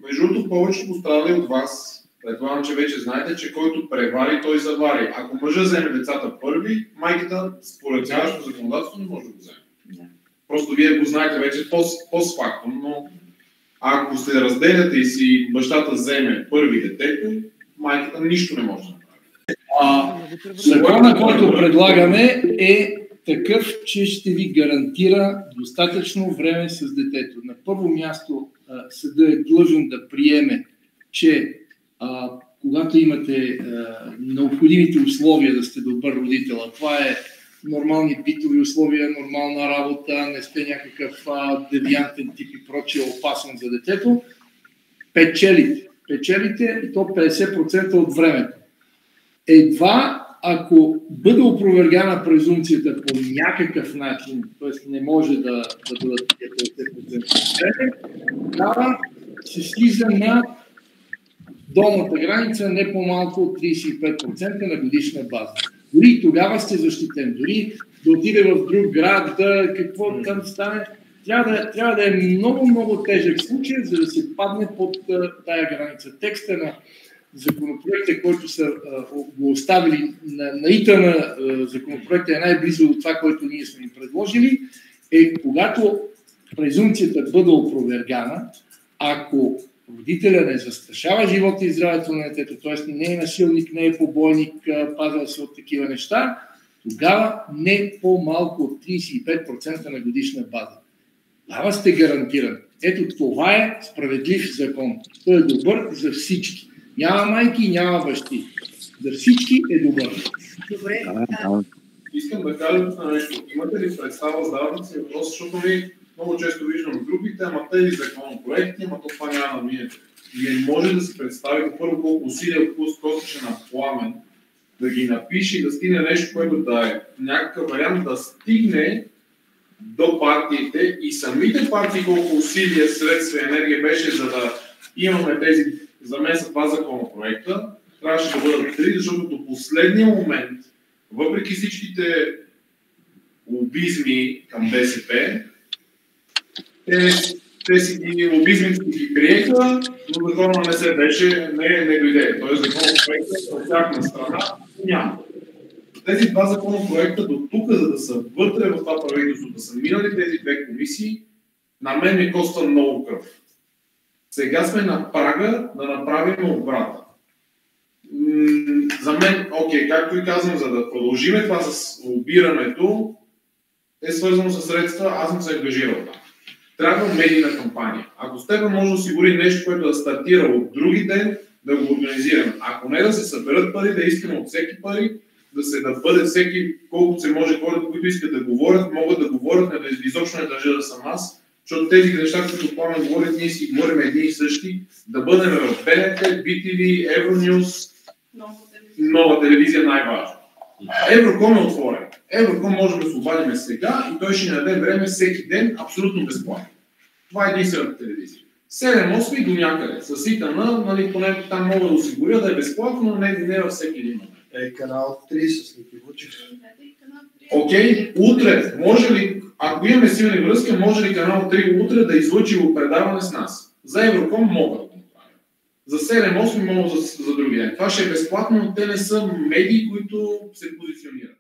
Между другото, повече пострадали от вас, предполагам, че вече знаете, че който превари, той завари. Ако мъжа вземе децата първи, майката според цялото законодателство не може да го вземе. Просто вие го знаете вече постфактум, но ако се разделяте и си бащата вземе първи детето, майката нищо не може да направи. Закона, който предлагаме, е такъв, че ще ви гарантира достатъчно време с детето. На първо място съдът е длъжен да приеме, че когато имате необходимите условия да сте добър родител, а това е нормални битови условия, нормална работа, не сте някакъв девиантен тип и прочие опасен за детето, печелите и то 50% от времето. Едва ако бъде опровергана презумпцията по някакъв начин, т.е. не може да бъдат 50%, тогава се слиза на долната граница не по-малко от 35% на годишна база. Дори и тогава сте защитен. Дори да отиде в друг град, какво там стане, трябва да е много тежък случай, за да се падне под тая граница. Текста на законопроекта, който са го оставили на ИТА законопроекта е най-близо до това, което ние сме им предложили, е когато презумпцията бъде опровергана, ако родителя не застрашава живота и здравето на детето, т.е. не е насилник, не е побойник, пазал се от такива неща, тогава не по-малко от 35% на годишна база. Тогава сте гарантирани. Ето това е справедлив закон. Той е добър за всички. Няма майки, няма бащи. За всички е добър. Добре. Искам да кажа нещо. Имате ли представа, задавате си въпрос, защото ми много често виждам в групите, ама тези законопроекти, ама това няма да минете. Не може да си представите първо колко усилия костваше на Пламен да ги напише и да стигне нещо, което да е някакъв вариант да стигне до партиите и самите партии колко усилия, средства и енергия беше, за да имаме тези за мен са два законопроекта. Трябваше да бъдат три, защото до последния момент, въпреки всичките лобизми към БСП, те си ги лобизмите ги приеха, но закона не се беше, не дойде. Тоест законопроекта от тяхна страна няма. Тези два законопроекта до тук, за да са вътре в това правителство, да са минали тези две комисии, на мен ми коста много кръв. Сега сме на прага да направим обрата. За мен, както и казвам, за да продължиме това с лобирането, е свързано с средства, аз съм се ангажирал там. Трябва медийна кампания. Ако Стефан може да осигури нещо, което да стартира от други ден, да го организираме. Ако не да се съберат пари, да искаме от всеки пари, да бъде всеки, колкото се може хората, които искат да говорят, могат да говорят, изобщо не държа да съм аз. Защото тези неща, които Пламен говорят, ние си говорим едни и същи, да бъдем в БНТ, BTV, Евронюс, нова телевизия най-важно. Евроком е отворен. Евроком може да се обадим сега и той ще ни даде време всеки ден абсолютно безплатно. Това е единствената телевизия. 7-8 и до някъде. С ИТАН, нали, поне там мога да осигуря да е безплатно, но не във всеки един момент. Канал 3 с Ники Вучев. Утре, може ли, ако имаме силни връзки, може ли канал 3 утре да излъчи предаване с нас? За Евроком могат да го направят. За 7-8 мога за други ден. Това ще е безплатно, но те не са медии, които се позиционират.